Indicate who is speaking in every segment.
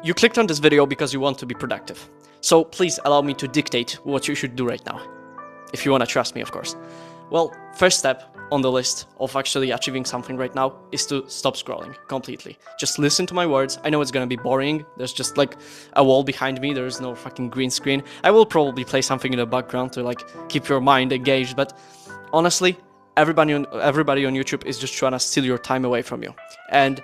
Speaker 1: You clicked on this video because you want to be productive. So please allow me to dictate what you should do right now. If you want to trust me, of course. Well, first step on the list of actually achieving something right now is to stop scrolling completely. Just listen to my words. I know it's gonna be boring. There's just like a wall behind me. There's no fucking green screen. I will probably play something in the background to like keep your mind engaged, but honestly, everybody on YouTube is just trying to steal your time away from you. And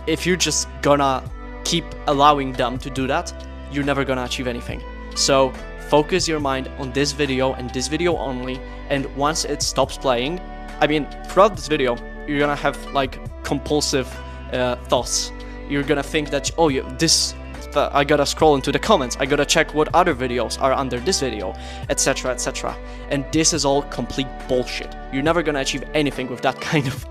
Speaker 1: if you're just gonna keep allowing them to do that, you're never gonna achieve anything. So focus your mind on this video and this video only, and once it stops playing, I mean, throughout this video, you're gonna have like compulsive thoughts. You're gonna think that, oh yeah, I gotta scroll into the comments, I gotta check what other videos are under this video, etc, etc. And this is all complete bullshit. You're never gonna achieve anything with that kind of...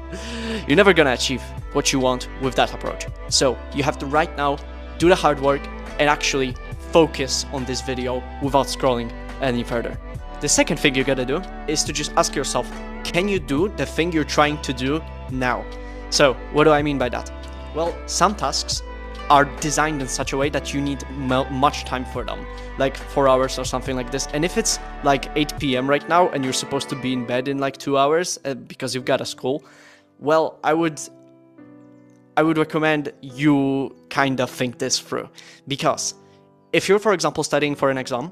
Speaker 1: You're never gonna achieve what you want with that approach. So you have to right now do the hard work and actually focus on this video without scrolling any further. The second thing you gotta do is to just ask yourself, can you do the thing you're trying to do now? So what do I mean by that? Well, some tasks are designed in such a way that you need much time for them, like 4 hours or something like this. And if it's like 8 p.m. right now and you're supposed to be in bed in like 2 hours because you've got a school, well, I would recommend you kind of think this through. Because if you're, for example, studying for an exam,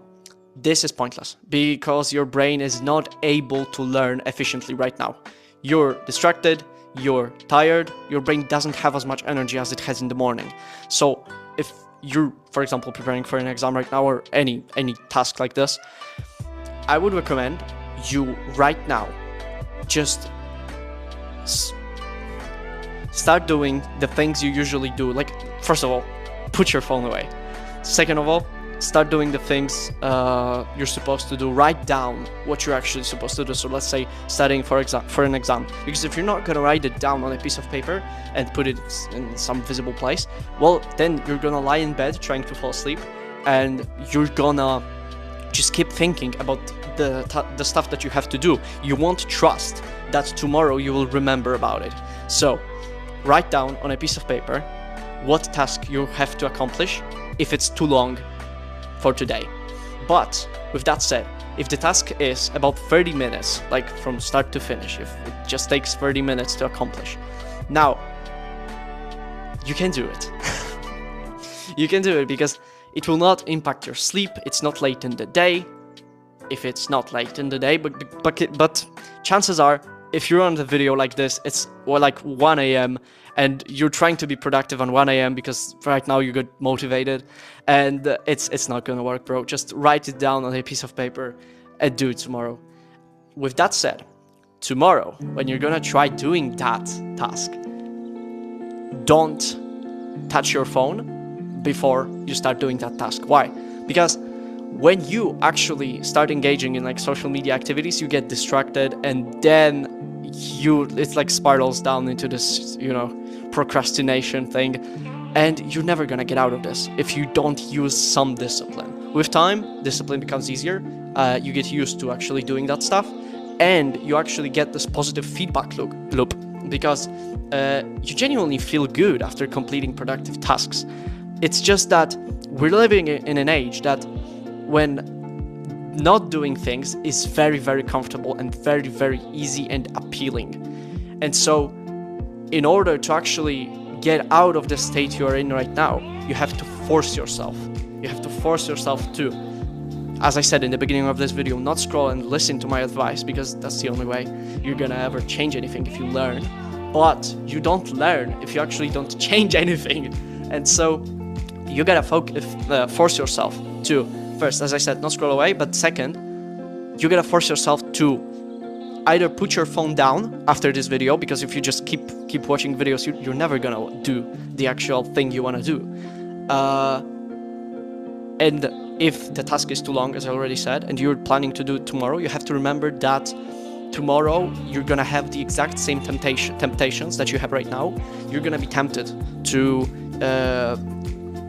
Speaker 1: this is pointless because your brain is not able to learn efficiently right now. You're distracted, you're tired, your brain doesn't have as much energy as it has in the morning. So if you're, for example, preparing for an exam right now or any task like this, I would recommend you right now just start doing the things you usually do. Like, first of all, put your phone away. Second of all, start doing the things you're supposed to do. Write down what you're actually supposed to do. So let's say studying for an exam. Because if you're not going to write it down on a piece of paper and put it in some visible place, well, then you're going to lie in bed trying to fall asleep, and you're gonna just keep thinking about the stuff that you have to do. You won't trust that tomorrow you will remember about it. So write down on a piece of paper what task you have to accomplish if it's too long for today. But with that said, if the task is about 30 minutes, like from start to finish, if it just takes 30 minutes to accomplish, now you can do it. You can do it because it will not impact your sleep. It's not late in the day. If it's not late in the day, but chances are, if you're on the video like this, it's like 1 a.m. and you're trying to be productive on 1 a.m. because right now you get motivated, and it's not gonna work, bro. Just write it down on a piece of paper and do it tomorrow. With that said, tomorrow, when you're gonna try doing that task, don't touch your phone before you start doing that task. Why? Because when you actually start engaging in like social media activities, you get distracted, and then it's like spirals down into this, you know, procrastination thing, and you're never gonna get out of this if you don't use some discipline. With time, discipline becomes easier. You get used to actually doing that stuff, and you actually get this positive feedback loop because you genuinely feel good after completing productive tasks. It's just that we're living in an age that when not doing things is very, very comfortable and very, very easy and appealing. And so in order to actually get out of the state you're in right now, you have to force yourself. You have to force yourself to, as I said in the beginning of this video, not scroll and listen to my advice, because that's the only way you're gonna ever change anything if you learn. But you don't learn if you actually don't change anything. And so you gotta force yourself to, first, as I said, not scroll away, but second, you gotta force yourself to either put your phone down after this video, because if you just keep watching videos, you're never gonna do the actual thing you wanna do. And if the task is too long, as I already said, and you're planning to do it tomorrow, you have to remember that tomorrow you're gonna have the exact same temptations that you have right now. You're gonna be tempted to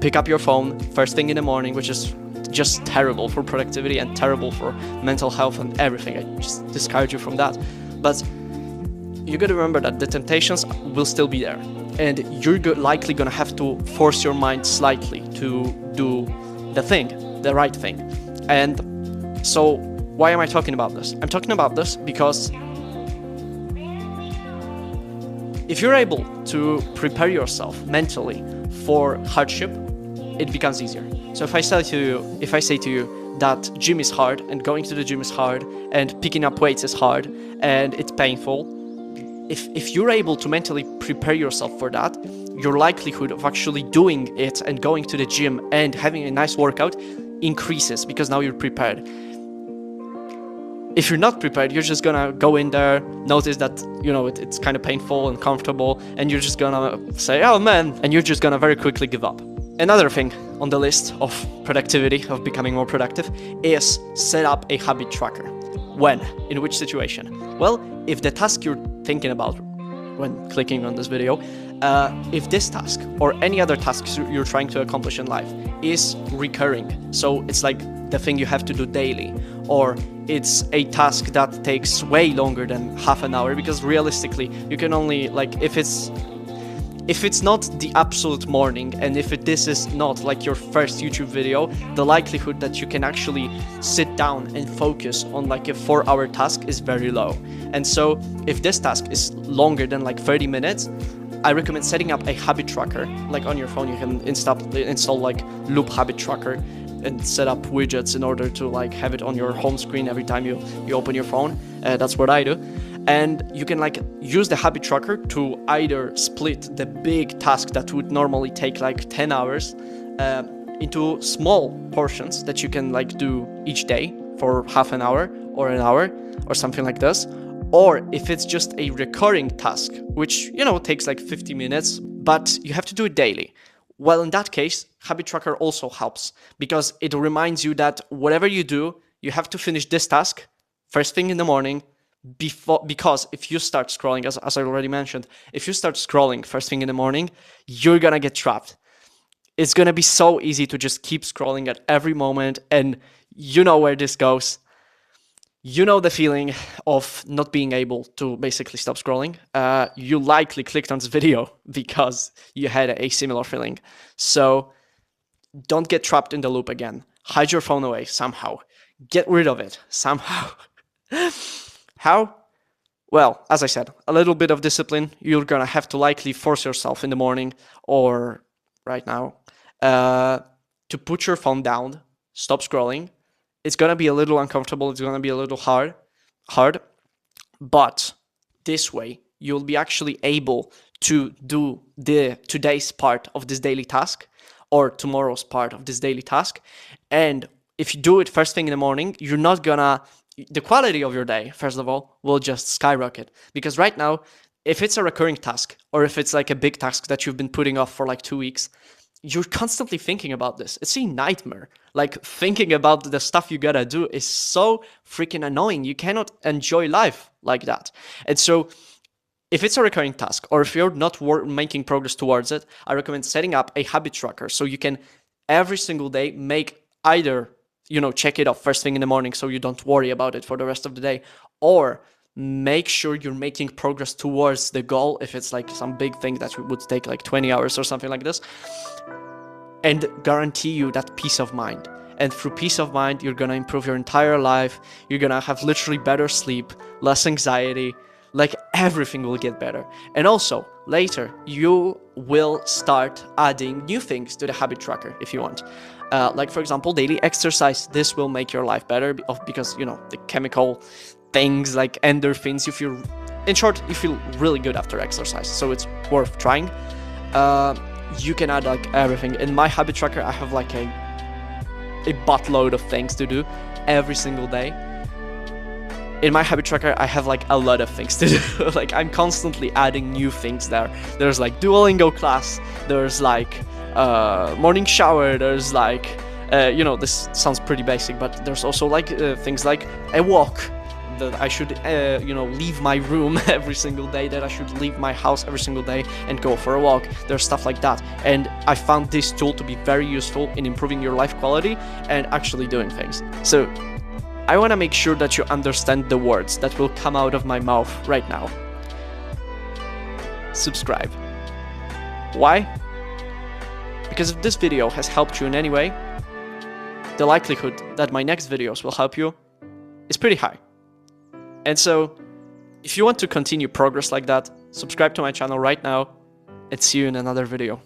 Speaker 1: pick up your phone first thing in the morning, which is just terrible for productivity and terrible for mental health and everything. I just discourage you from that. But you gotta remember that the temptations will still be there. and you're likely gonna have to force your mind slightly to do the right thing. And so why am I talking about this? I'm talking about this because if you're able to prepare yourself mentally for hardship, it becomes easier. So if I say to you that gym is hard, and going to the gym is hard, and picking up weights is hard, and it's painful, if you're able to mentally prepare yourself for that, your likelihood of actually doing it and going to the gym and having a nice workout increases, because now you're prepared. If you're not prepared, you're just gonna go in there, notice that, you know, it's kind of painful and uncomfortable, and you're just gonna say, oh man, and you're just gonna very quickly give up. Another thing on the list of productivity, of becoming more productive, is set up a habit tracker. When? In which situation? Well, if the task you're thinking about when clicking on this video, if this task or any other tasks you're trying to accomplish in life is recurring, so it's like the thing you have to do daily, or it's a task that takes way longer than half an hour, because realistically you can only, like, if it's not the absolute morning, and if this is not like your first YouTube video, the likelihood that you can actually sit down and focus on like a 4-hour task is very low. And so if this task is longer than like 30 minutes, I recommend setting up a habit tracker. Like on your phone, you can install like Loop Habit Tracker and set up widgets in order to like have it on your home screen every time you open your phone. That's what I do. And you can like use the habit tracker to either split the big task that would normally take like 10 hours into small portions that you can like do each day for half an hour or something like this. Or if it's just a recurring task, which, you know, takes like 50 minutes, but you have to do it daily. Well, in that case, habit tracker also helps, because it reminds you that whatever you do, you have to finish this task first thing in the morning, because if you start scrolling, as I already mentioned, if you start scrolling first thing in the morning, you're gonna get trapped. It's gonna be so easy to just keep scrolling at every moment, and you know where this goes. You know the feeling of not being able to basically stop scrolling. You likely clicked on this video because you had a similar feeling. So don't get trapped in the loop again. Hide your phone away somehow. Get rid of it somehow. How? Well, as I said, a little bit of discipline. You're gonna have to likely force yourself in the morning or right now to put your phone down, stop scrolling. It's gonna be a little uncomfortable, it's gonna be a little hard, but this way you'll be actually able to do today's part of this daily task or tomorrow's part of this daily task. And if you do it first thing in the morning, the quality of your day, first of all, will just skyrocket. Because right now, if it's a recurring task, or if it's like a big task that you've been putting off for like 2 weeks, you're constantly thinking about this. It's a nightmare. Like, thinking about the stuff you gotta do is so freaking annoying. You cannot enjoy life like that. And so if it's a recurring task, or if you're not making progress towards it, I recommend setting up a habit tracker, so you can every single day make either, you know, check it off first thing in the morning so you don't worry about it for the rest of the day, or make sure you're making progress towards the goal if it's like some big thing that would take like 20 hours or something like this, and guarantee you that peace of mind. And through peace of mind, you're gonna improve your entire life. You're gonna have literally better sleep, less anxiety, like everything will get better. And also later you will start adding new things to the habit tracker if you want. Like, for example, daily exercise. This will make your life better because, you know, the chemical things like endorphins, in short, you feel really good after exercise, so it's worth trying. You can add like everything. In my habit tracker, I have like a buttload of things to do every single day. In my habit tracker, I have like a lot of things to do. Like, I'm constantly adding new things there. There's like Duolingo class, there's like morning shower, there's like you know, this sounds pretty basic, but there's also like things like a walk, that I should you know, leave my room every single day, that I should leave my house every single day and go for a walk. There's stuff like that, and I found this tool to be very useful in improving your life quality and actually doing things. So I want to make sure that you understand the words that will come out of my mouth right now. Subscribe. Why? Because if this video has helped you in any way, the likelihood that my next videos will help you is pretty high. And so, if you want to continue progress like that, subscribe to my channel right now, and see you in another video.